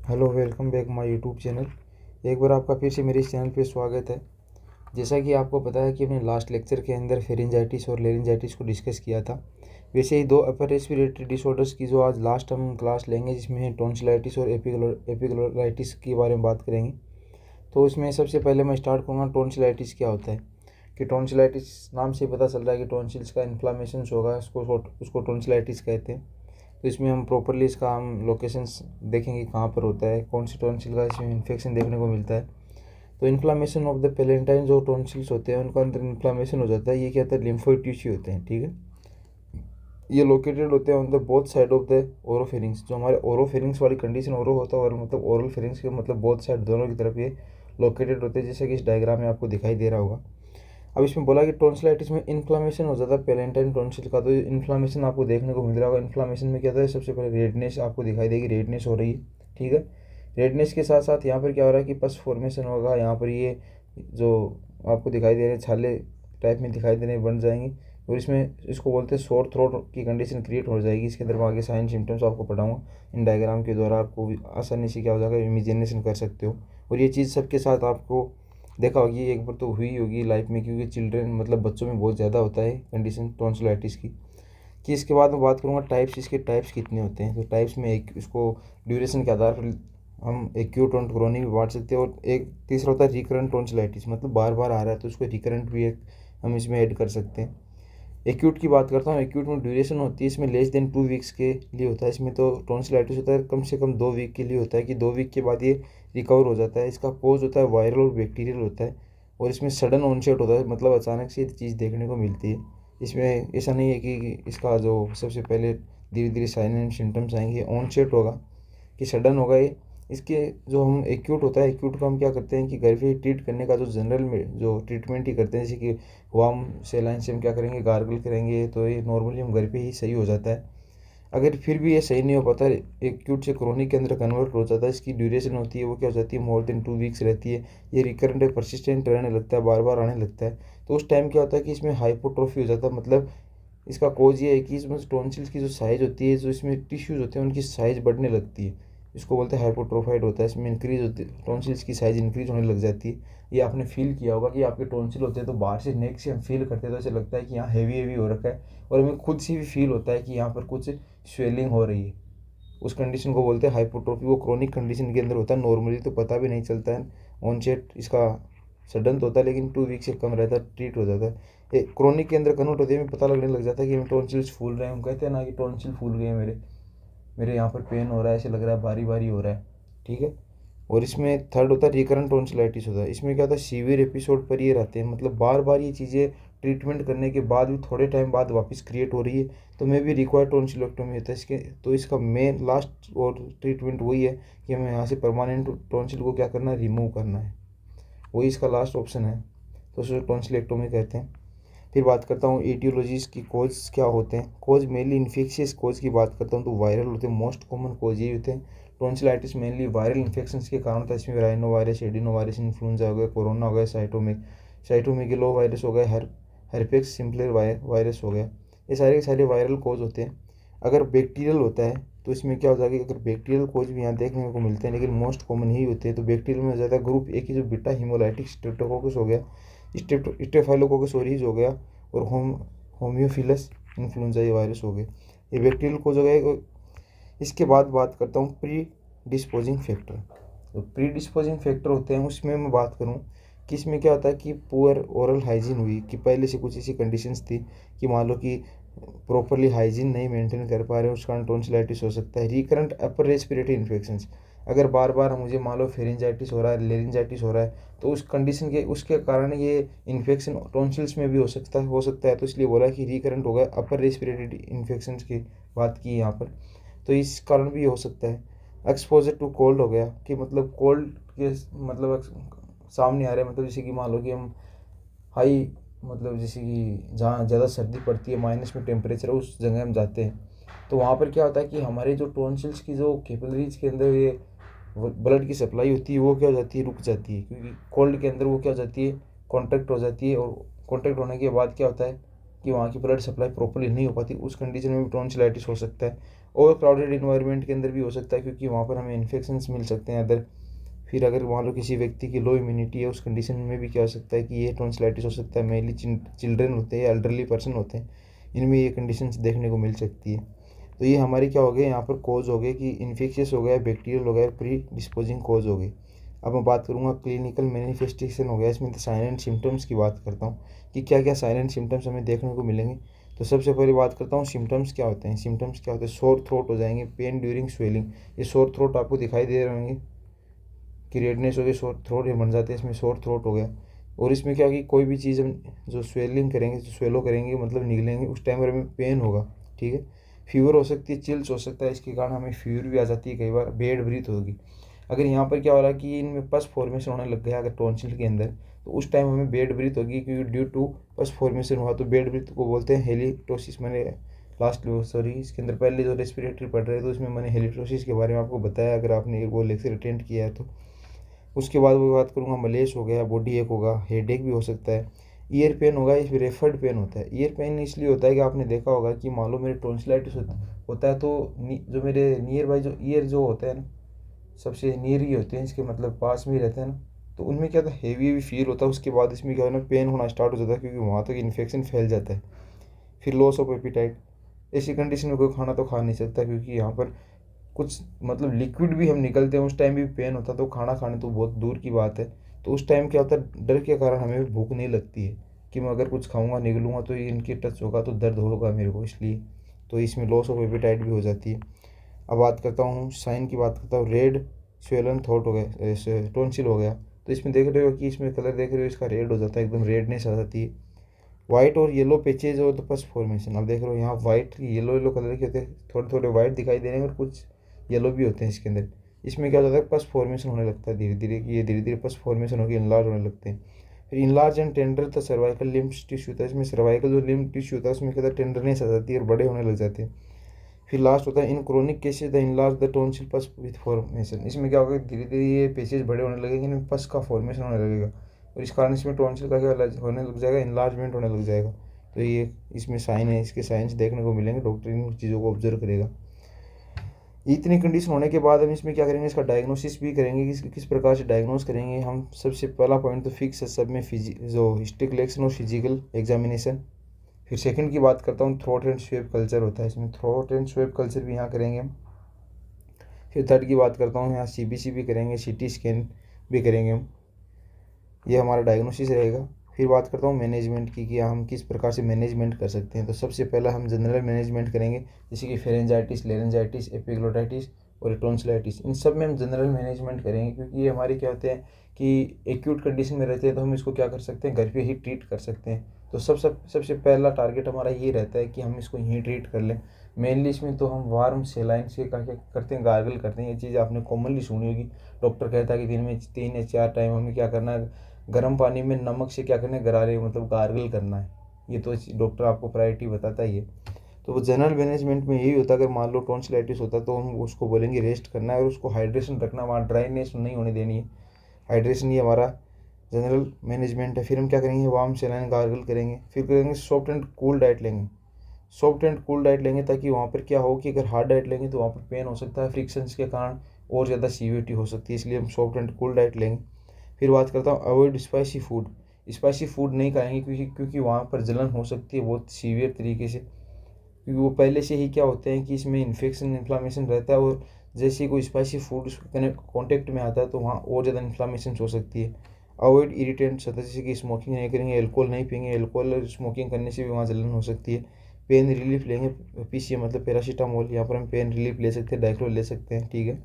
Hello, welcome back my YouTube channel. एक बार आपका फिर से मेरे इस चैनल पे स्वागत है। जैसा कि आपको पता है कि हमने लास्ट लेक्चर के अंदर फेरिंजाइटिस और लेरिंजाइटिस को डिस्कस किया था, वैसे ही दो अपर रेस्पिरेटरी डिसऑर्डर्स की जो आज लास्ट हम क्लास लेंगे, जिसमें टॉन्सिलाइटिस और एपिग्लोराइटिस के बारे में बात करेंगे। तो इसमें सबसे पहले मैं स्टार्ट करूँगा टॉन्सिलाइटिस क्या होता है। कि टॉन्सिलाइटिस नाम से पता चल रहा है कि टॉन्सिल्स का इन्फ्लामेशन होगा, उसको टॉन्सिलाइटिस कहते हैं। तो इसमें हम प्रॉपरली इसका हम लोकेशंस देखेंगे कहाँ पर होता है, कौन सी टॉन्सिल का इसमें इन्फेक्शन देखने को मिलता है। तो इन्फ्लामेशन ऑफ द पेलेंटाइन जो टॉन्सिल्स होते हैं उनका अंदर इन्फ्लामेशन हो जाता है। ये क्या होता है, लिम्फोइड टिश्यू होते हैं, ठीक है। ये लोकेटेड होते हैं on the both side of the oropharynx. जो हमारे ओरोफेरिंग्स वाली कंडीशन ओरो होता है, और मतलब ओरल फेरिंग्स के मतलब बोथ साइड दोनों की तरफ ये लोकेटेड होते हैं, जैसे कि इस डायग्राम में आपको दिखाई दे रहा होगा। अब इसमें बोला कि टॉन्सिलाइटिस में इन्फ्लामेशन हो जाता है पेलेंटाइन टॉन्सिल का। तो इन्फ्लामेशन आपको देखने को मिल रहा होगा। इन्फ्लामेशन में क्या होता है, सबसे पहले रेडनेस आपको दिखाई देगी, रेडनेस हो रही है, ठीक है। रेडनेस के साथ साथ यहाँ पर क्या हो रहा है कि पस फॉर्मेशन होगा। यहाँ पर ये जो आपको दिखाई दे रहे हैं छाले टाइप में दिखाई दे रहे हैं, बन जाएंगे। और इसमें इसको बोलते हैं सोर थ्रोट की कंडीशन क्रिएट हो जाएगी। इसके अंदर मैं आगे साइन सिम्टम्स आपको पढ़ाऊंगा। इन डायग्राम के द्वारा आपको आसानी से क्या हो जाएगा, इमेजिनेशन कर सकते हो। और ये चीज़ सबके साथ आपको देखा होगी, एक बार तो हुई होगी लाइफ में, क्योंकि चिल्ड्रन मतलब बच्चों में बहुत ज़्यादा होता है कंडीशन टॉन्सिलाइटिस की। कि इसके बाद मैं बात करूँगा टाइप्स, इसके टाइप्स कितने होते हैं। तो टाइप्स में एक इसको ड्यूरेशन के आधार पर हम एक्यूट और क्रोनिक भी बांट सकते हैं। और एक तीसरा होता है रिकरेंट टॉन्सिलाइटिस, मतलब बार बार आ रहा है तो उसको रिकरेंट भी एक हम इसमें ऐड कर सकते हैं। एक्यूट की बात करता हूँ। एक्यूट में ड्यूरेशन होती है इसमें लेस देन 2 वीक्स के लिए होता है। इसमें तो टॉन्सिलाइटिस होता है कम से कम 2 वीक के लिए होता है, कि 2 वीक के बाद ये रिकवर हो जाता है। इसका कोज होता है वायरल और बैक्टीरियल होता है। और इसमें सडन ऑनसेट होता है, मतलब अचानक से ये चीज़ देखने को मिलती है। इसमें ऐसा नहीं है कि इसका जो सबसे पहले धीरे धीरे साइन एंड सिम्टम्स आएंगे, ऑनसेट होगा कि सडन होगा ये। इसके जो हम एक्यूट होता है, एक्यूट को हम क्या करते हैं कि घर पे ट्रीट करने का जो जनरल में जो ट्रीटमेंट ही करते हैं, जैसे कि वार्म सेलाइन से हम क्या करेंगे, गार्गल करेंगे, तो ये नॉर्मली हम घर पे ही सही हो जाता है। अगर फिर भी ये सही नहीं हो पाता, एक्यूट से क्रोनिक के अंदर कन्वर्ट हो जाता है, इसकी ड्यूरेशन होती है वो क्या हो जाती है, मोर देन 2 वीक्स रहती है। ये रिकरेंट है, परसिस्टेंट रहने लगता है, बार बार आने लगता है। तो उस टाइम क्या होता है कि इसमें हाइपोट्रोफी हो जाता है। मतलब इसका कोज ये है कि इसमें टॉन्सिल्स की जो साइज़ होती है, जो इसमें टिश्यूज़ होते हैं उनकी साइज़ बढ़ने लगती है। इसको बोलते हैं हाइपोट्रोफाइड होता है। इसमें इंक्रीज होती है, टॉन्सिल्स की साइज़ इंक्रीज होने लग जाती है। ये आपने फील किया होगा कि आपके टॉन्सिल होते हैं तो बाहर से नेक से हम फील करते हैं तो ऐसे लगता है कि यहाँ हैवी हैवी हो रखा है। और हमें खुद से भी फील होता है कि यहाँ पर कुछ स्वेलिंग हो रही है। उस कंडीशन को बोलते हैं हाइपोट्रोफी। वो क्रोनिक कंडीशन के अंदर होता है। नॉर्मली तो पता भी नहीं चलता है ऑनसेट इसका, सडन तो होता है लेकिन 2 वीक से कम रहता है, ट्रीट हो जाता है। क्रोनिक के अंदर कन्वर्ट होती है, हमें पता लगने लग जाता है कि हमें टॉन्सिल्स फूल रहे हैं। हम कहते हैं ना कि टॉन्सिल फूल गए हैं मेरे मेरे यहाँ पर पेन हो रहा है, ऐसे लग रहा है भारी भारी हो रहा है, ठीक है। और इसमें थर्ड होता है रिकरेंट टॉन्सिलाइटिस होता है। इसमें क्या होता है, सीवियर एपिसोड पर ये रहते हैं, मतलब बार बार ये चीज़ें ट्रीटमेंट करने के बाद भी थोड़े टाइम बाद वापस क्रिएट हो रही है, तो मे भी रिक्वायर्ड टॉन्सिलोक्टोमी होता है इसके। तो इसका मेन लास्ट और ट्रीटमेंट वही है कि हमें यहाँ से परमानेंट टॉन्सिल को क्या करना है, रिमूव करना है। वही इसका लास्ट ऑप्शन है, तो उसे टॉन्सिलेक्टोमी कहते हैं। फिर बात करता हूँ एटियोलॉजीज की, कोज क्या होते हैं। कोज मेनली इन्फेक्शियस कोज की बात करता हूँ तो वायरल होते हैं, मोस्ट कॉमन कोज ये होते हैं। टॉन्सिलाइटिस मेनली वायरल इन्फेक्शंस के कारण होता है। इसमें rhino virus, adeno virus, influenza हो गया, कोरोना हो गया, साइटोमेगेलो वायरस हो गया, हर्पेक्स सिम्पलर वायरस हो गया। ये सारे के सारे वायरल कोज होते हैं। अगर बैक्टीरियल होता है तो इसमें क्या हो जाएगा, अगर बैक्टीरियल कोज भी यहाँ देखने को मिलते हैं लेकिन मोस्ट कॉमन ही होते हैं। तो बैक्टीरियल में ज़्यादा ग्रुप एक ही, जो बीटा हीमोलाइटिक स्ट्रेप्टोकोकस हो गया, स्टेफाइलोकोकस ओरिस हो गया, और होम्योफिलस इन्फ्लुएंजा ये वायरस हो गए। ये बैक्टीरियल कोज हो गए। इसके बाद बात करता हूँ प्री डिस्पोजिंग फैक्टर। तो प्री डिस्पोजिंग फैक्टर होते हैं, उसमें मैं बात करूँ कि इसमें क्या होता है कि पुअर ओरल हाइजीन हुई, कि पहले से कुछ ऐसी कंडीशंस थी कि मान लो कि प्रॉपरली हाइजीन नहीं मेंटेन कर पा रहे, उस कारण टॉन्सिलाइटिस हो सकता है। रिकरेंट अपर रेस्पिरेटरी इन्फेक्शंस, अगर बार बार मुझे मान लो फेरिंजाइटिस हो रहा है, लेरिंजाइटिस हो रहा है, तो उस कंडीशन के उसके कारण ये इन्फेक्शन टॉन्सिल्स में भी हो सकता है। तो इसलिए बोला कि रिकरेंट हो गया, अपर रेस्पिरेटरी इन्फेक्शंस की बात की यहाँ पर, तो इस कारण भी हो सकता है। एक्सपोजर टू कोल्ड हो गया, कि मतलब कोल्ड के मतलब सामने आ रहे हैं, मतलब जैसे कि मान लो कि हम हाई, मतलब जैसे कि जहाँ ज़्यादा सर्दी पड़ती है, माइनस में टेम्परेचर है, उस जगह हम जाते हैं, तो वहाँ पर क्या होता है कि हमारे जो टॉन्सिल्स की जो कैपिलरीज के अंदर ये ब्लड की सप्लाई होती है वो क्या हो जाती है, रुक जाती है, क्योंकि कोल्ड के अंदर वो क्या हो जाती है, कॉन्ट्रैक्ट हो जाती है। और कॉन्ट्रैक्ट होने के बाद क्या होता है कि वहाँ की ब्लड सप्लाई प्रॉपर्ली नहीं हो पाती, उस कंडीशन में भी टॉन्सिलाइटिस हो सकता है। ओवर क्राउडेड इन्वायरमेंट के अंदर भी हो सकता है, क्योंकि वहाँ पर हमें इन्फेक्शंस मिल सकते हैं अदर। फिर अगर मान लो किसी व्यक्ति की लो इम्यूनिटी है, उस कंडीशन में भी क्या हो सकता है कि ये टॉन्सिलाइटिस हो सकता है। मेनली चिल्ड्रन होते हैं या एल्डरली पर्सन होते हैं, इनमें ये कंडीशंस देखने को मिल सकती है। तो ये हमारी क्या हो गए यहाँ पर कॉज हो गए कि इन्फेक्शियस हो गया, बैक्टीरियल हो गया, प्री डिस्पोजिंग कॉज हो गई। अब मैं बात करूँगा क्लिनिकल मैनिफेस्टेशन हो गया, इसमें तो साइन एंड सिम्टम्स की बात करता हूँ कि क्या क्या साइन एंड सिम्टम्स हमें देखने को मिलेंगे। तो सबसे पहले बात करता हूँ सिम्टम्स क्या होते हैं। सिम्टम्स क्या होते हैं, सोर थ्रोट हो जाएंगे, पेन ड्यूरिंग स्वेलिंग। ये सोर थ्रोट आपको दिखाई दे रहे होंगे कि रेडनेस हो गई, सोर थ्रोट ये बन जाते हैं, इसमें सोर थ्रोट हो गया। और इसमें क्या होगी, कोई भी चीज़ हम जो स्वेलिंग करेंगे, जो स्वेलो करेंगे मतलब निगलेंगे, उस टाइम पर हमें पेन होगा, ठीक है। फीवर हो सकती है, चिल्स हो सकता है, इसके कारण हमें फीवर भी आ जाती है कई बार, बेड ब्रीथ होगी। अगर यहाँ पर क्या हो रहा है कि इनमें पस फॉर्मेशन होने लग गया अगर टॉन्सिल के अंदर, तो उस टाइम हमें बेड ब्रीथ होगी, क्योंकि ड्यू टू पस फॉर्मेशन हुआ। तो बेड ब्रीथ को बोलते हैं हेलिटोसिस। मैंने इसके अंदर पहले जो रेस्पिरेटरी पढ़ रहे थे उसमें मैंने हेलिटोसिस के बारे में आपको बताया, अगर आपने वो लेक्चर अटेंड किया है तो। उसके बाद वो बात करूँगा, मलेश हो गया, बॉडी एक होगा, हेड एक भी हो सकता है, ईयर पेन होगा, इस रेफर्ड पेन होता है। ईयर पेन इसलिए होता है कि आपने देखा होगा कि मान लो मेरे टॉन्सिलाइटिस होता है, तो जो मेरे नियर बाई जो ईयर जो होता है ना, सबसे नियर ही होते हैं, इसके मतलब पास में ही रहते हैं ना, तो उनमें क्या था, हेवी हेवी फील होता है। उसके बाद इसमें क्या है ना, पेन होना स्टार्ट हो जाता है, क्योंकि वहाँ तक इन्फेक्शन फैल जाता है। फिर लॉस ऑफ एपिटाइट, ऐसी कंडीशन में कोई खाना तो खा नहीं सकता, क्योंकि यहाँ पर कुछ मतलब लिक्विड भी हम निकलते हैं, उस टाइम भी पेन होता है, तो खाना खाने तो बहुत दूर की बात है। तो उस टाइम क्या होता है, डर के कारण हमें भूख नहीं लगती है कि मैं अगर कुछ खाऊंगा निकलूंगा तो ये इनके टच होगा तो दर्द होगा मेरे को, इसलिए तो इसमें लॉस ऑफ एपिटाइट भी हो जाती है। अब बात करता हूँ साइन की, बात करता हूँ, रेड स्वेलन थ्रोट हो गया, टॉन्सिल हो गया। तो इसमें देख रहे हो कि इसमें कलर देख रहे हो, इसका रेड हो जाता है, एकदम रेडनेस आ जाती है। वाइट और येलो पेचेज और द पस फॉर्मेशन, अब देख रहे हो यहाँ वाइट येलो येलो कलर के होते हैं, थोड़े थोड़े वाइट दिखाई दे रहे हैं और कुछ येलो भी होते हैं इसके अंदर। इसमें क्या हो जाता है, पस फॉर्मेशन होने लगता है धीरे धीरे, कि ये धीरे धीरे पस फॉर्मेशन होकर इनलार्ज होने लगते हैं। फिर enlarge and tender the cervical lymph tissue होता है, इसमें सर्वाइकल जो लिम्फ टिश्यू होता है उसमें क्या होता है, टेंडरनेस आ जाती है और बड़े होने लग जाते हैं। फिर लास्ट होता है in chronic cases the enlarge the tonsil pus with formation, इसमें क्या होगा, धीरे धीरे ये पेचेज बड़े होने लगेंगे, इनमें पस का फॉर्मेशन होने लगेगा, और इस कारण इसमें टॉन्सिल का क्या होने लग जाएगा, इनलार्जमेंट होने लग जाएगा। तो ये इसमें साइन है, इसके साइंस देखने को मिलेंगे, डॉक्टर इन चीज़ों को ऑब्जर्व करेगा। इतनी कंडीशन होने के बाद हम इसमें क्या करेंगे, इसका डायग्नोसिस भी करेंगे, किस प्रकार से डायग्नोस करेंगे हम। सबसे पहला पॉइंट तो फिक्स है सब में, जो हिस्ट्री कलेक्शन और फिजिकल एग्जामिनेशन। फिर सेकंड की बात करता हूँ, थ्रोट एंड स्वेब कल्चर होता है, इसमें थ्रोट एंड स्वेब कल्चर भी यहाँ करेंगे हम। फिर थर्ड की बात करता हूँ, यहाँ सीबीसी भी करेंगे, सीटी स्कैन भी करेंगे हम। ये हमारा डायग्नोसिस रहेगा। फिर बात करता हूँ मैनेजमेंट की, कि हम किस प्रकार से मैनेजमेंट कर सकते हैं। तो सबसे पहला हम जनरल मैनेजमेंट करेंगे, जैसे कि फेरेंजाइटिस, लेरेंजाइटिस, एपिग्लोटाइटिस और टॉन्सिलाइटिस, इन सब में हम जनरल मैनेजमेंट करेंगे, क्योंकि ये हमारे क्या होते हैं कि एक्यूट कंडीशन में रहते हैं, तो हम इसको क्या कर सकते हैं, घर पे ही ट्रीट कर सकते हैं। तो सबसे पहला टारगेट हमारा ये रहता है कि हम इसको यहीं ट्रीट कर लें। मेनली इसमें तो हम वार्म सेलाइन से क्या क्या करते हैं, गार्गल करते हैं। ये चीज़ आपने कॉमनली सुनी होगी, डॉक्टर कहता है कि दिन में 3 या 4 टाइम हमें क्या करना है, गर्म पानी में नमक से क्या करना है, गरारे मतलब गार्गल करना है। ये तो डॉक्टर आपको प्रायोरिटी बताता ही है। तो वो जनरल मैनेजमेंट में यही होता है, अगर मान लो टॉन्सिलाइटिस होता है तो हम उसको बोलेंगे रेस्ट करना है और उसको हाइड्रेशन रखना, वहाँ ड्राइनेस नहीं होने देनी है, हाइड्रेशन ही हमारा जनरल मैनेजमेंट है। फिर हम क्या करेंगे, वार्म सेलाइन गार्गल करेंगे। फिर करेंगे सॉफ्ट एंड कूल डाइट लेंगे, सॉफ्ट एंड कूल डाइट लेंगे, ताकि वहाँ पर क्या हो कि अगर हार्ड डाइट लेंगे तो वहाँ पर पेन हो सकता है, फ्रिक्शंस के कारण और ज़्यादा सीवियरिटी हो सकती है, इसलिए हम सॉफ्ट एंड कूल डाइट लेंगे। फिर बात करता हूँ avoid spicy food, spicy food नहीं खाएंगे, क्योंकि वहाँ पर जलन हो सकती है बहुत सीवियर तरीके से, क्योंकि वो पहले से ही क्या होते हैं कि इसमें इन्फेक्शन इन्फ्लामेशन रहता है, और जैसे ही कोई स्पाइसी फूड उसके कॉन्टेक्ट में आता है तो वहाँ और ज़्यादा इन्फ्लामेशन हो सकती है। अवॉइड इरिटेंट्स, जैसे कि स्मोकिंग नहीं करेंगे, एल्कोहल नहीं पियेंगे, एल्कोहल और स्मोकिंग करने से भी वहाँ जलन हो सकती है। पेन रिलीफ लेंगे, पीसीए मतलब पैरासीटामोल, यहाँ पर हम पेन रिलीफ ले सकते हैं, डाइक्लो ले सकते हैं, ठीक है।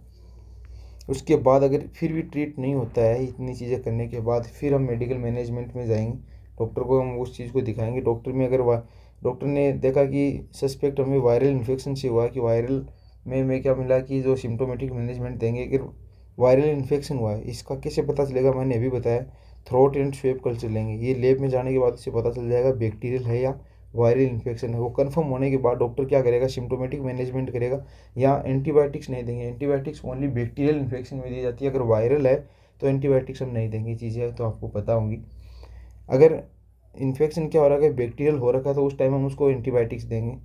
उसके बाद अगर फिर भी ट्रीट नहीं होता है, इतनी चीज़ें करने के बाद फिर हम मेडिकल मैनेजमेंट में जाएंगे, डॉक्टर को हम उस चीज़ को दिखाएंगे। डॉक्टर में अगर डॉक्टर ने देखा कि सस्पेक्ट हमें वायरल इन्फेक्शन से हुआ, कि वायरल में क्या मिला कि जो सिम्टोमेटिक मैनेजमेंट देंगे, अगर वायरल इन्फेक्शन हुआ है, इसका कैसे पता चलेगा, मैंने अभी बताया, थ्रोट एंड स्वेब कल्चर लेंगे। ये लैब में जाने के बाद इससे पता चल जाएगा बैक्टीरियल है या वायरल इन्फेक्शन है। वो कंफर्म होने के बाद डॉक्टर क्या करेगा, सिम्टोमेटिक मैनेजमेंट करेगा। यहाँ एंटीबायोटिक्स नहीं देंगे, एंटीबायोटिक्स ओनली बैक्टीरियल इन्फेक्शन में दी जाती है, अगर वायरल है तो एंटीबायोटिक्स हम नहीं देंगे। चीज़ें तो आपको पता होंगी। अगर इन्फेक्शन क्या हो रहा है, बैक्टीरियल हो रखा है, तो उस टाइम हम उसको एंटीबायोटिक्स देंगे,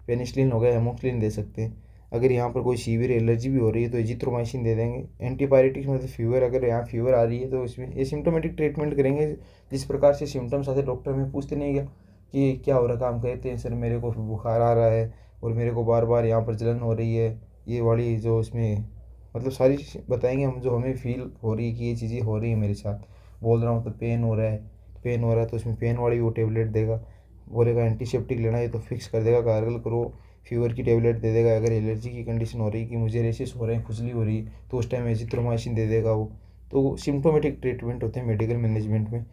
पेनिसिलिन हो गया, हेमोक्सिलिन दे सकते हैं। अगर यहाँ पर कोई सीवियर एलर्जी भी हो रही है तो एजिथ्रोमाइसिन दे देंगे। एंटीबायोटिक्स मतलब फीवर, अगर यहाँ फीवर आ रही है तो इसमें एसिम्टोमेटिक ट्रीटमेंट करेंगे। जिस प्रकार से सिम्टम्स आते डॉक्टर में पूछते नहीं क्या कि क्या हो रहा है, हम कहते हैं सर मेरे को बुखार आ रहा है और मेरे को बार बार यहाँ पर जलन हो रही है, ये वाली जो इसमें मतलब सारी बताएंगे हम जो हमें फील हो रही है कि ये चीज़ें हो रही है मेरे साथ। बोल रहा हूँ तो पेन हो रहा है, पेन हो रहा है तो उसमें पेन वाली वो टेबलेट देगा। बोलेगा एंटीसेप्टिक लेना है तो फिक्स कर देगा, गार्गल करो। फीवर की टेबलेट दे देगा। अगर एलर्जी की कंडीशन हो रही है कि मुझे रेशेस हो रहे हैं, खुजली हो रही है, तो उस टाइम एजिथ्रोमाइसिन दे देगा वो। तो सिम्टोमेटिक ट्रीटमेंट होते हैं मेडिकल मैनेजमेंट में।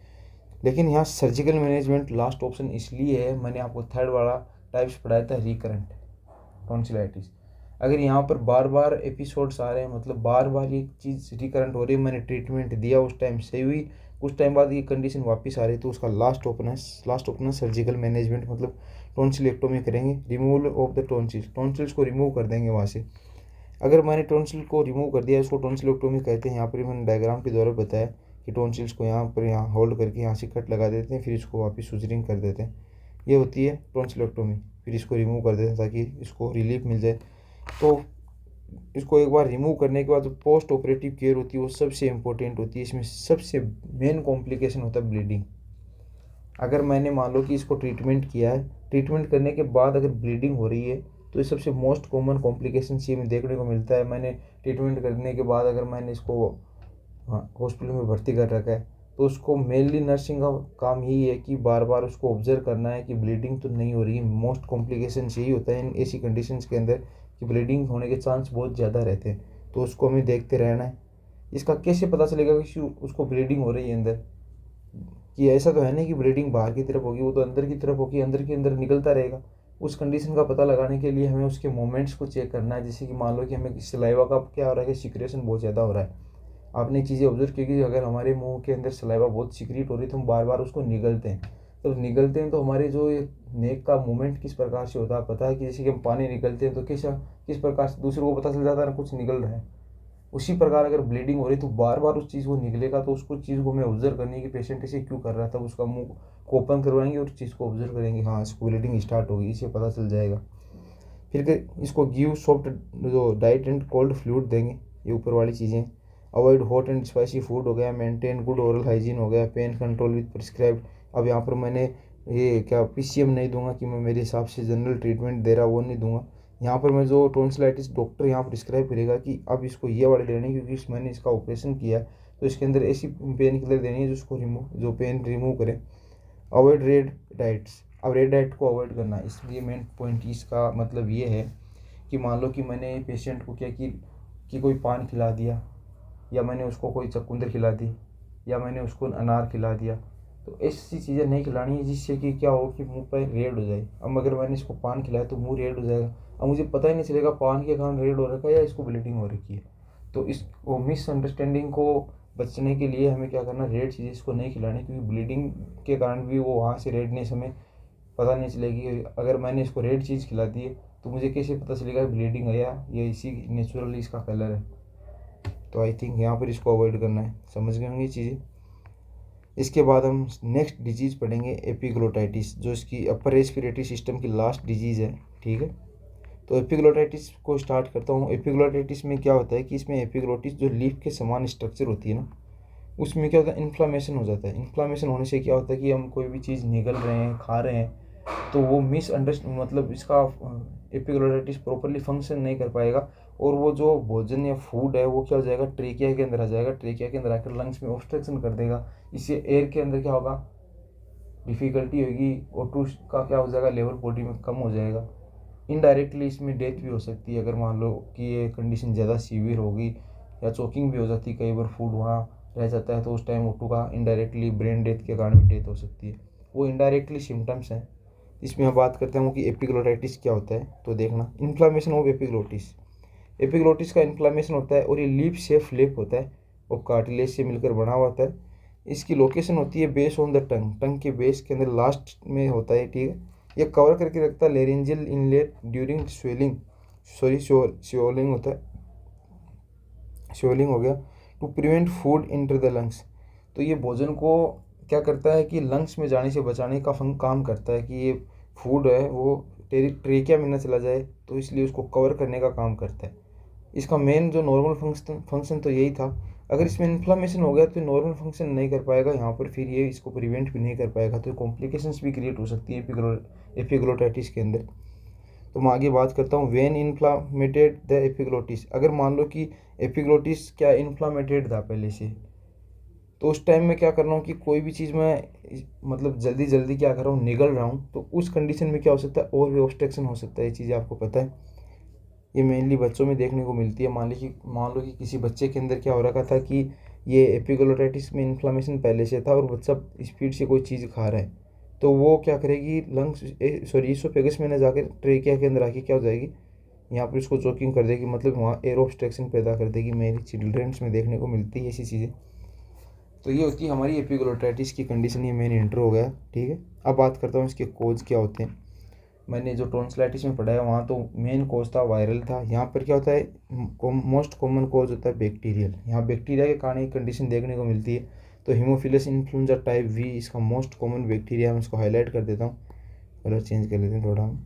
लेकिन यहाँ सर्जिकल मैनेजमेंट लास्ट ऑप्शन इसलिए है, मैंने आपको थर्ड वाला टाइप्स पढ़ाया था, रिकरेंट टॉन्सिलाइटिस। अगर यहाँ पर बार बार एपिसोड्स आ रहे हैं, मतलब बार बार ये चीज़ रिकरेंट हो रही है, मैंने ट्रीटमेंट दिया उस टाइम सही हुई, कुछ टाइम बाद ये कंडीशन वापस आ रही है, तो उसका लास्ट ऑप्शन सर्जिकल मैनेजमेंट, मतलब टॉन्सिलेक्टोमी करेंगे, removal of the tonsils, tonsils को रिमूव कर देंगे वहाँ से। अगर मैंने टॉन्सिल को रिमूव कर दिया, इसको टॉन्सिलेक्टोमी कहते हैं। यहाँ पर मैंने डायग्राम के द्वारा बताया कि टॉन्सिल्स को यहाँ होल्ड करके यहाँ से कट लगा देते हैं, फिर इसको वापस सुजरिंग कर देते हैं। ये होती है टॉन्सिलेक्टोमी। फिर इसको रिमूव कर देते हैं ताकि इसको रिलीफ मिल जाए। तो इसको एक बार रिमूव करने के बाद जो पोस्ट ऑपरेटिव केयर होती है वो सबसे इम्पोर्टेंट होती है। इसमें सबसे मेन कॉम्प्लिकेशन होता है ब्लीडिंग। अगर मैंने मान लो कि इसको ट्रीटमेंट किया है, ट्रीटमेंट करने के बाद अगर ब्लीडिंग हो रही है तो ये सबसे मोस्ट कॉमन कॉम्प्लिकेशन ये में देखने को मिलता है। मैंने ट्रीटमेंट करने के बाद अगर मैंने इसको हॉस्पिटल में भर्ती कर रखा है तो उसको मेनली नर्सिंग का काम यही है कि बार बार उसको ऑब्जर्व करना है कि ब्लीडिंग तो नहीं हो रही है। मोस्ट कॉम्प्लिकेशन यही होता है इन ऐसी कंडीशंस के अंदर कि ब्लीडिंग होने के चांस बहुत ज़्यादा रहते हैं, तो उसको हमें देखते रहना है। इसका कैसे पता चलेगा कि उसको ब्लीडिंग हो रही है अंदर, कि ऐसा तो है नहीं कि ब्लीडिंग बाहर की तरफ होगी, वो तो अंदर की तरफ होगी, अंदर के अंदर निकलता रहेगा। उस कंडीशन का पता लगाने के लिए हमें उसके मोमेंट्स को चेक करना है। जैसे कि मान लो कि हमें सलाइवा का क्या हो रहा है कि सिक्रेशन बहुत ज़्यादा हो रहा है। आपने चीज़ें ऑब्जर्व की कि अगर हमारे मुंह के अंदर सलाइवा बहुत सिक्रीट हो रही है तो हम बार बार उसको निगलते हैं। तो निगलते हैं तो हमारे जो ये नेक का मूवमेंट किस प्रकार से होता है पता है कि जैसे कि हम पानी निकलते हैं तो किस प्रकार से दूसरे को पता चल जाता है ना कुछ निकल रहा है। उसी प्रकार अगर ब्लीडिंग हो रही तो बार बार उस चीज़ को निकलेगा, तो उसको चीज़ को हमें ऑब्जर्व करनी है कि पेशेंट इसे क्यों कर रहा था। उसका मुंह को ओपन करवाएंगे और चीज़ को ऑब्जर्व करेंगे, हाँ इसको ब्लीडिंग स्टार्ट होगी, इसे पता चल जाएगा। फिर इसको गिव सॉफ्ट जो डाइट एंड कोल्ड फ्लूइड देंगे, ये ऊपर वाली चीज़ें। Avoid hot and spicy food हो गया, मेंटेन गुड ओरल हाइजीन हो गया, पेन कंट्रोल विद प्रिस्क्राइब्ड। अब यहाँ पर मैंने ये क्या पीसीएम नहीं दूंगा कि मैं मेरे हिसाब से जनरल ट्रीटमेंट दे रहा वो नहीं दूंगा। यहाँ पर मैं जो टॉन्सिलाइटिस डॉक्टर यहाँ प्रिस्क्राइब करेगा कि अब इसको ये वाले लेने क्योंकि मैंने इसका ऑपरेशन किया है, तो इसके अंदर ऐसी पेन किलर देनी है जो पेन रिमूव करे। अवॉइड रेड डाइट्स, अब रेड डाइट को अवॉइड करना है। इसलिए मेन पॉइंट इसका मतलब ये है कि मान लो कि मैंने पेशेंट को क्या कि कोई पान खिला दिया, या मैंने उसको कोई चकुंदर खिला दी, या मैंने उसको अनार खिला दिया, तो ऐसी चीज़ें नहीं खिलानी है जिससे कि क्या हो कि मुंह पर रेड हो जाए। अब अगर मैंने इसको पान खिलाया तो मुंह रेड हो जाएगा, अब मुझे पता ही नहीं चलेगा पान के कारण रेड हो रखा है या इसको ब्लीडिंग हो रखी है। तो इस मिसअंडरस्टैंडिंग को बचने के लिए हमें क्या करना, रेड चीज़ें इसको नहीं खिलानी, क्योंकि ब्लीडिंग के कारण भी वो वहाँ से रेडनेस हमें पता नहीं चलेगी। अगर मैंने इसको रेड चीज़ खिला दी है तो मुझे कैसे पता चलेगा ब्लीडिंग है या ये इसी नेचुरली इसका कलर है। तो आई थिंक यहाँ पर इसको अवॉइड करना है। समझ गए होंगे चीज़ें। इसके बाद हम नेक्स्ट डिजीज़ पढ़ेंगे एपिग्लोटाइटिस, जो इसकी अपर रेस्पिरेटरी सिस्टम की लास्ट डिजीज़ है। ठीक है, तो एपिग्लोटाइटिस को स्टार्ट करता हूँ। एपिग्लोटाइटिस में क्या होता है कि इसमें एपिग्लोटिस जो लीफ के समान स्ट्रक्चर होती है ना, उसमें क्या होता है, इन्फ्लामेशन हो जाता है। इन्फ्लामेशन होने से क्या होता है कि हम कोई भी चीज़ निगल रहे हैं, खा रहे हैं, तो वो मतलब इसका एपिग्लोटाइटिस प्रॉपरली फंक्शन नहीं कर पाएगा, और वो जो भोजन या फूड है वो क्या हो जाएगा, ट्रेकिया के अंदर आ जाएगा। ट्रेकिया के अंदर आकर लंग्स में ऑब्स्ट्रक्शन कर देगा। इससे एयर के अंदर क्या होगा, डिफ़िकल्टी होगी, O2 का क्या हो जाएगा, लेवल बॉडी में कम हो जाएगा। इनडायरेक्टली इसमें डेथ भी हो सकती है अगर मान लो कि ये कंडीशन ज़्यादा सीवियर होगी, या चोकिंग भी हो जाती है। कई बार फूड वहाँ रह जाता है तो उस टाइम O2 का इनडायरेक्टली ब्रेन डेथ के कारण भी डेथ हो सकती है। वो इनडायरेक्टली सिम्टम्स हैं। इसमें हम बात करते हैं कि एपिग्लोटाइटिस क्या होता है। तो देखना, इन्फ्लामेशन ऑफ एपिग्लोटिस, एपिग्लोटिस का इन्फ्लामेशन होता है और ये लीफ शेप फ्लिप होता है और कार्टिलेज से मिलकर बना हुआ होता है। इसकी लोकेशन होती है बेस ऑन द टंग, टंग के बेस के अंदर लास्ट में होता है। ठीक है, ये कवर करके रखता है laryngeal inlet during swallowing, swallowing होता है, स्वेलिंग हो गया, to prevent food enter the lungs. तो ये भोजन को क्या करता है कि लंग्स में जाने से बचाने का काम करता है कि ये फूड है वो ट्रेकिया में न चला जाए, तो इसलिए उसको कवर करने का काम करता है। इसका मेन जो नॉर्मल फंक्शन तो यही था। अगर इसमें इन्फ्लामेशन हो गया तो नॉर्मल फंक्शन नहीं कर पाएगा यहाँ पर, फिर ये इसको प्रिवेंट भी नहीं कर पाएगा, तो कॉम्प्लिकेशंस भी क्रिएट हो सकती है एपिग्लोटाइटिस के अंदर। तो मैं आगे बात करता हूँ, वेन इन्फ्लामेटेड द एपिग्लोटिस। अगर मान लो कि एपिग्लोटिस क्या इन्फ्लामेटेड था पहले से, तो उस टाइम में क्या कर रहा हूँ कि कोई भी चीज़ मैं मतलब जल्दी जल्दी क्या कर रहा हूँ, निगल रहा हूँ, तो उस कंडीशन में क्या हो सकता है, और भी ऑब्स्ट्रक्शन हो सकता है। ये चीज़ें आपको पता है, ये मेनली बच्चों में देखने को मिलती है। मान लो कि किसी बच्चे के अंदर क्या हो रखा था कि ये एपिग्लोटाइटिस में इन्फ्लामेशन पहले से था और बच्चा स्पीड से कोई चीज़ खा रहा है, तो वो क्या करेगी, लंग्स सॉरी ईसोफेगस में ना जाकर ट्रेकिया के अंदर आके क्या हो जाएगी, यहाँ पर इसको चोकिंग कर देगी, मतलब वहाँ एयर ऑब्स्ट्रक्शन पैदा कर देगी। मेरी चिल्ड्रेंस में देखने को मिलती है ऐसी चीज़ें। तो ये होती है हमारी एपिग्लोटाइटिस की कंडीशन। ये मेन इंट्रो हो गया, ठीक है। अब बात करता हूँ इसके कोज क्या होते हैं। मैंने जो टॉन्सिलाइटिस में पढ़ाया वहाँ तो मेन कोज था वायरल था। यहाँ पर क्या होता है, मोस्ट कॉमन कोज होता है बैक्टीरियल। यहाँ बैक्टीरिया के कारण एक कंडीशन देखने को मिलती है। तो हीमोफिलस इन्फ्लुएंजा टाइप वी इसका मोस्ट कॉमन बैक्टीरिया। मैं इसको हाईलाइट कर देता हूँ, कलर चेंज कर लेते हैं थोड़ा हम।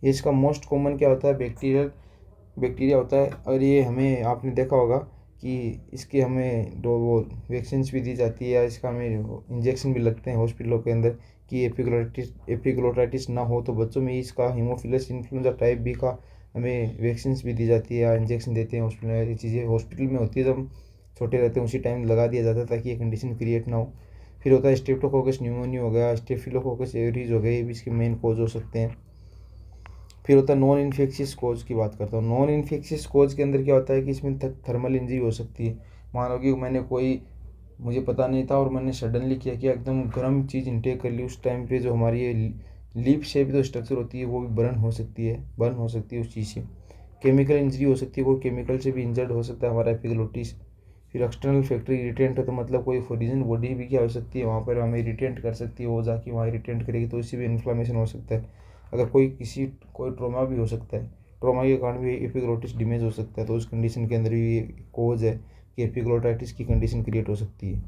ये इसका मोस्ट कॉमन क्या होता है, बैक्टीरिया होता है। और ये हमें आपने देखा होगा कि इसके हमें दो वो वैक्सीन भी दी जाती है, या इसका हमें इंजेक्शन भी लगते हैं हॉस्पिटलों के अंदर कि एपिग्लोटाइटिस ना हो। तो बच्चों में इसका हीमोफिलस इन्फ्लुएंजा टाइप बी का हमें वैक्सीन भी दी जाती है या इंजेक्शन देते हैं हॉस्पिटल में। ये चीज़ें हॉस्पिटल में होती है, जब हम छोटे रहते हैं उसी टाइम लगा दिया जाता है ताकि ये कंडीशन क्रिएट ना हो। फिर होता है स्ट्रेप्टोकोकस न्यूमोनिया हो गया, स्टेफिलोकोकस एवरीज हो गए, ये भी इसके मेन कोज हो सकते हैं। फिर होता है नॉन इन्फेक्शियस कोज की बात करता हूँ। नॉन इन्फेक्शियस कोज के अंदर क्या होता है कि इसमें थर्मल इंजरी हो सकती है। मान लो कि मुझे पता नहीं था और मैंने सडनली क्या किया, एकदम गर्म चीज़ इंटेक कर ली, उस टाइम पे जो हमारी ये लीफ शेप जो स्ट्रक्चर होती है वो भी बर्न हो सकती है उस चीज़ से। केमिकल इंजरी हो सकती है, कोई केमिकल से भी इंजर्ड हो सकता है हमारा एपिग्लोटिस। फिर एक्सटर्नल फैक्ट्री इरिटेंट है, तो मतलब कोई फॉरिजन बॉडी भी क्या हो सकती है वहाँ पर हमें इरिटेंट कर सकती है, वो जाके वहाँ इरिटेंट करेगी, तो इससे भी इन्फ्लामेशन हो सकता है। अगर कोई ट्रॉमा भी हो सकता है, ट्रॉमा के कारण भी एपिग्लोटिस डैमेज हो सकता है, तो उस कंडीशन के अंदर भी कोज है कि एपिग्लोटाइटिस की कंडीशन क्रिएट हो सकती है।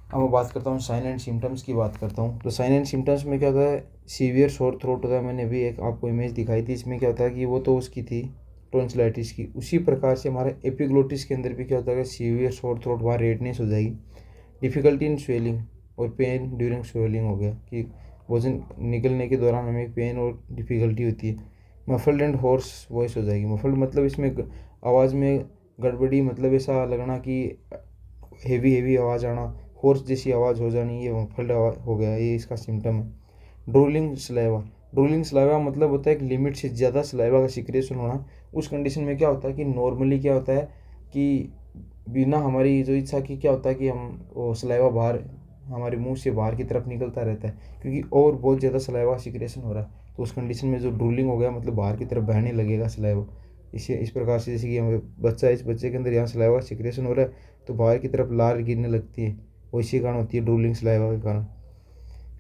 अब मैं बात करता हूँ साइन एंड सिम्टम्स की बात करता हूँ। तो साइन एंड सिम्टम्स में क्या होता है, सीवियर शोर थ्रोट होता है। मैंने भी एक आपको इमेज दिखाई थी, इसमें क्या होता है कि वो तो उसकी थी टॉन्सिलाइटिस की, उसी प्रकार से हमारे एपिग्लोटिस के अंदर भी क्या होता है, सीवियर शोर थ्रोट, वहाँ रेडनेस हो जाएगी, डिफ़िकल्टी इन स्वेलिंग और पेन ड्यूरिंग स्वेलिंग हो गया कि वजन निकलने के दौरान हमें पेन और डिफ़िकल्टी होती है। मफल्ड एंड होर्स वॉइस हो जाएगी। मफल्ड मतलब इसमें आवाज़ में गड़बड़ी, मतलब ऐसा लगना कि हेवी हेवी आवाज़ आना, होर्स जैसी आवाज़ हो जानी, ये मफल्ड आवाज़ हो गया, ये इसका सिम्टम है। ड्रोलिंग सलाइवा मतलब होता है कि लिमिट से ज़्यादा सलाइवा का सिक्रेशन होना। उस कंडीशन में क्या होता है कि नॉर्मली क्या होता है कि बिना हमारी जो इच्छा की क्या होता है कि हम वो सलाइवा बाहर हमारे मुंह से बाहर की तरफ निकलता रहता है, क्योंकि और बहुत ज़्यादा सलाइवा सिक्रेशन हो रहा है। तो उस कंडीशन में जो ड्रूलिंग हो गया मतलब बाहर की तरफ बहने लगेगा सलाइवा। इस प्रकार से जैसे कि हमें इस बच्चे के अंदर यहाँ सलाइवा सिक्रेशन हो रहा है, तो बाहर की तरफ लार गिरने लगती है, वो इसी कारण होती है ड्रूलिंग सलाइवा के कारण।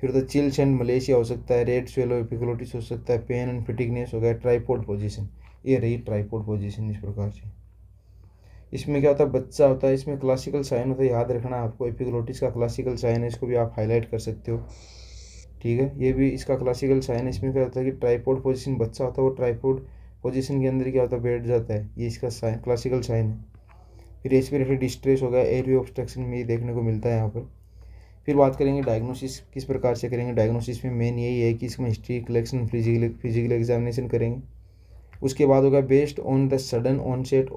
फिर तो चिल्स एंड मलेशिया हो सकता है, रेड स्वेलो एपिग्लोटिस हो सकता है, पेन एंड फिटिकनेस हो गया, ट्राइपॉड पोजीशन, ये रही ट्राइपॉड पोजीशन इस प्रकार से। इसमें क्या होता है, बच्चा होता है, इसमें क्लासिकल साइन होता है, याद रखना आपको, एपिग्लोटिस का क्लासिकल साइन है, इसको भी आप हाईलाइट कर सकते हो, ठीक है। ये भी इसका क्लासिकल साइन है। इसमें क्या होता है कि ट्राइपॉड पोजीशन बच्चा होता है, वो ट्राइपॉड पोजीशन के अंदर क्या होता है, बैठ जाता है, ये इसका साइन क्लासिकल साइन है। फिर रेस्पिरेटरी डिस्ट्रेस हो गया, एयरवे ऑब्स्ट्रक्शन में ये देखने को मिलता है यहाँ पर। फिर बात करेंगे डायग्नोसिस किस प्रकार से करेंगे। डायग्नोसिस में मेन यही है कि इसमें हिस्ट्री कलेक्शन, फिजिकल एग्जामिनेशन करेंगे। उसके बाद होगा based on the sudden onset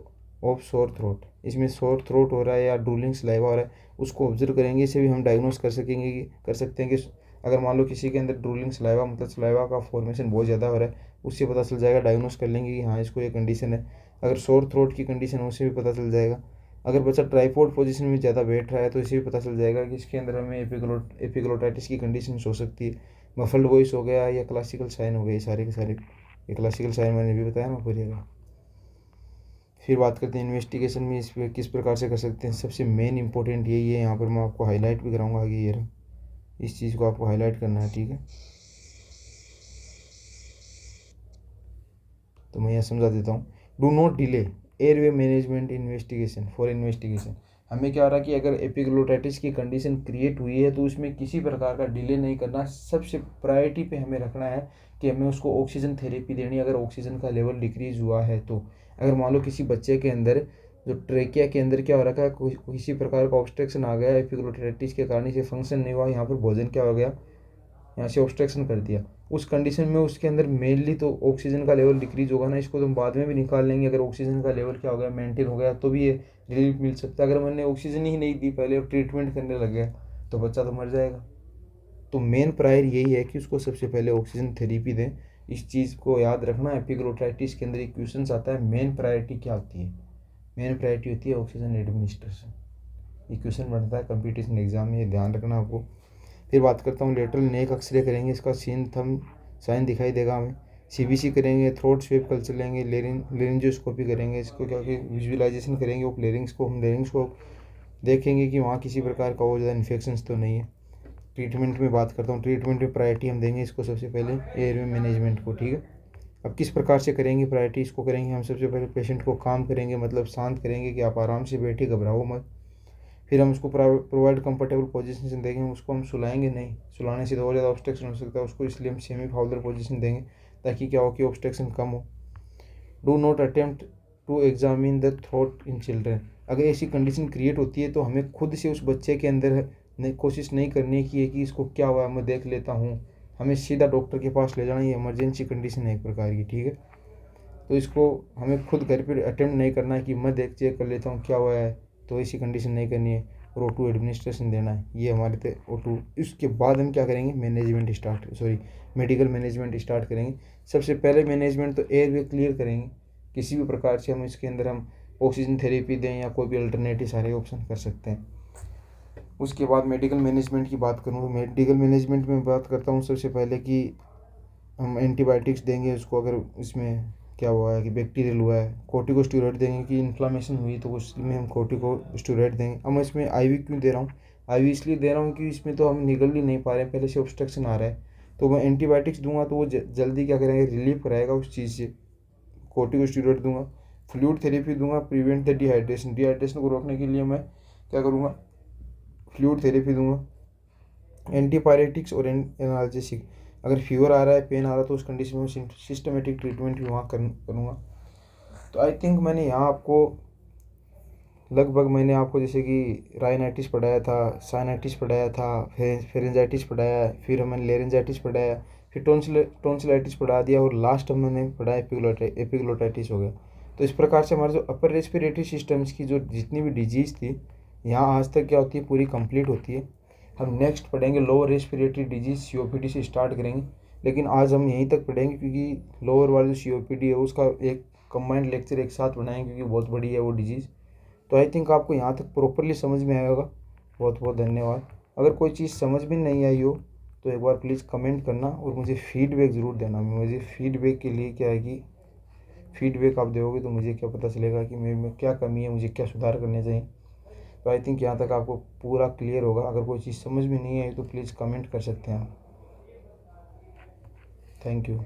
of sore throat. इसमें सोर थ्रोट हो रहा है या ड्रूलिंग सलाइवा हो रहा है, उसको ऑब्जर्व करेंगे, इसे भी हम डायग्नोस कर सकते हैं कि अगर मान लो किसी के अंदर ड्रूलिंग सलाइवा मतलब सलाइवा का फॉर्मेशन बहुत ज़्यादा हो रहा है, उससे पता चल जाएगा, डायग्नोस कर लेंगे कि हाँ इसको ये कंडीशन है। अगर सोर थ्रोट की कंडीशन है उससे भी पता चल जाएगा। अगर बच्चा ट्राइपॉड पोजीशन में ज़्यादा बैठ रहा है तो इसे भी पता चल जाएगा कि इसके अंदर हमें एपिग्लोटाइटिस की कंडीशन हो सकती है। मफल्ड वॉइस हो गया या क्लासिकल साइन हो गए, सारे के सारे ये क्लासिकल साइन मैंने भी बताया ना पूरी। फिर बात करते हैं इन्वेस्टिगेशन में इस पर किस प्रकार से कर सकते हैं। सबसे मेन इंपॉर्टेंट यही है, यहाँ पर मैं आपको हाईलाइट भी कराऊंगा आगे, ये रहा, इस चीज़ को आपको हाईलाइट करना है, ठीक है। तो मैं यहाँ समझा देता हूँ। Do not delay airway management investigation for investigation. हमें क्या हो रहा है कि अगर एपिग्लोटाइटिस की कंडीशन क्रिएट हुई है तो उसमें किसी प्रकार का डिले नहीं करना, सबसे प्रायोरिटी पे हमें रखना है कि हमें उसको ऑक्सीजन थेरेपी देनी है अगर ऑक्सीजन का लेवल डिक्रीज हुआ है तो। अगर मान लो किसी बच्चे के अंदर जो ट्रेकिया के अंदर क्या हो रखा है, किसी प्रकार का ऑब्स्ट्रक्शन आ गया एपिग्लोटाइटिस के कारण, इसे फंक्शन नहीं हुआ, यहाँ पर भोजन क्या हो गया, यहाँ से ऑब्स्ट्रक्शन कर दिया, उस कंडीशन में उसके अंदर मेनली तो ऑक्सीजन का लेवल डिक्रीज होगा ना। इसको तो हम बाद में भी निकाल लेंगे, अगर ऑक्सीजन का लेवल क्या हो गया मेंटेन हो गया तो भी ये रिलीफ मिल सकता है। अगर मैंने ऑक्सीजन ही नहीं दी पहले और ट्रीटमेंट करने लग गया तो बच्चा तो मर जाएगा। तो मेन प्रायर यही है कि उसको सबसे पहले ऑक्सीजन थेरेपी दें। इस चीज़ को याद रखना, एपिग्लोटाइटिस के अंदर एक क्वेश्चन आता है मेन प्रायोरिटी क्या होती है। मेन प्रायोरिटी होती है ऑक्सीजन एडमिनिस्ट्रेशन। ये क्वेश्चन बनता है कंपटीशन एग्जाम में, ये ध्यान रखना आपको। फिर बात करता हूँ लेटरल नेक एक्सरे करेंगे, इसका सीन थंब साइन दिखाई देगा हमें। सीबीसी करेंगे, थ्रोट स्वेप कल्चर लेंगे, लेरिंजोस्कोपी करेंगे, इसको क्या कि विजुअलाइजेशन करेंगे वो लेरिंग्स को, हम लेरिंग्स को देखेंगे कि वहाँ किसी प्रकार का और ज़्यादा इन्फेक्शंस तो नहीं है। ट्रीटमेंट में बात करता हूँ, ट्रीटमेंट में प्रायोरिटी हम देंगे इसको सबसे पहले एयरवे मैनेजमेंट को, ठीक है। अब किस प्रकार से करेंगे प्रायोरिटी, इसको करेंगे हम सबसे पहले पेशेंट को काम करेंगे, मतलब शांत करेंगे कि आप आराम से बैठिए, घबराओ मत। फिर हम उसको प्रोवाइड कंफर्टेबल पोजीशन देंगे, उसको हम सुलाएंगे नहीं, सुलाने से तो और ज़्यादा ऑब्स्ट्रक्शन हो सकता है उसको, इसलिए हम सेमी फाउलर पोजीशन देंगे ताकि क्या हो कि ऑब्स्ट्रक्शन कम हो। Do not attempt to examine the throat in children. अगर ऐसी कंडीशन क्रिएट होती है तो हमें खुद से उस बच्चे के अंदर कोशिश नहीं करनी की है कि इसको क्या हुआ है मैं देख लेता हूँ, हमें सीधा डॉक्टर के पास ले जाना, ये इमरजेंसी कंडीशन है एक प्रकार की, ठीक है। तो इसको हमें खुद घर पर अटेम्प्ट नहीं करना है कि मैं चेक कर लेता हूँ क्या हुआ है, तो ऐसी कंडीशन नहीं करनी है और O2 एडमिनिस्ट्रेशन देना है, ये हमारे थे O2। इसके बाद हम क्या करेंगे, मेडिकल मैनेजमेंट स्टार्ट करेंगे। सबसे पहले मैनेजमेंट तो एयरवे क्लियर करेंगे, किसी भी प्रकार से हम इसके अंदर हम ऑक्सीजन थेरेपी दें या कोई भी अल्टरनेटिव सारे ऑप्शन कर सकते हैं। उसके बाद मेडिकल मैनेजमेंट की बात करूँ तो मेडिकल मैनेजमेंट में बात करता हूँ सबसे पहले कि हम एंटीबायोटिक्स देंगे उसको, अगर इसमें क्या हुआ है कि बैक्टीरियल हुआ है, कोर्टिकोस्टेरॉइड देंगे कि इन्फ्लामेशन हुई तो उसमें हम कोर्टिकोस्टेरॉइड देंगे। अब मैं इसमें आईवी क्यों दे रहा हूँ, आईवी इसलिए दे रहा हूँ कि इसमें तो हम निगल ही नहीं पा रहे हैं, पहले से ऑब्स्ट्रक्शन आ रहा है, तो मैं एंटीबायोटिक्स दूंगा तो वो जल्दी क्या करेंगे, रिलीफ कराएगा उस चीज़ से। कोर्टिकोस्टेरॉइड दूंगा, फ्लूइड थेरेपी दूंगा, प्रिवेंट द डिहाइड्रेशन को रोकने के लिए मैं क्या करूँगा, फ्लूइड थेरेपी दूंगा। एंटीपायरेटिक्स और एनाल्जेसिक, अगर फीवर आ रहा है, पेन आ रहा है तो उस कंडीशन में सिस्टमेटिक ट्रीटमेंट भी वहाँ करूँगा। तो आई थिंक मैंने यहाँ आपको लगभग मैंने आपको जैसे कि राइनाइटिस पढ़ाया था, साइनाइटिस पढ़ाया था, फेरेंजाइटिस पढ़ाया है, फिर मैंने लेरेंजाइटिस पढ़ाया, फिर टोंसिलाइटिस पढ़ा दिया और लास्ट मैंने पढ़ाया एपिग्लोटाइटिस हो गया। तो इस प्रकार से हमारे जो अपर रेस्पिरेटरी सिस्टम्स की जो जितनी भी डिजीज़ थी यहाँ आज तक क्या होती है, पूरी कंप्लीट होती है। हम नेक्स्ट पढ़ेंगे लोअर रेस्पिरेटरी डिजीज़, COPD से स्टार्ट करेंगे, लेकिन आज हम यहीं तक पढ़ेंगे क्योंकि लोअर वाली जो COPD है उसका एक कंबाइंड लेक्चर एक साथ बनाएंगे क्योंकि बहुत बड़ी है वो डिजीज़। तो आई थिंक आपको यहाँ तक प्रॉपरली समझ में आया होगा। बहुत बहुत धन्यवाद। अगर कोई चीज़ समझ में नहीं आई हो तो एक बार प्लीज़ कमेंट करना और मुझे फीडबैक ज़रूर देना। मुझे फीडबैक के लिए क्या है कि फीडबैक आप दोगे तो मुझे क्या पता चलेगा कि मेरे में क्या कमी है, मुझे क्या सुधार करने चाहिए। तो आई थिंक यहाँ तक आपको पूरा क्लियर होगा। अगर कोई चीज़ समझ में नहीं आई तो प्लीज़ कमेंट कर सकते हैं आप। Thank you.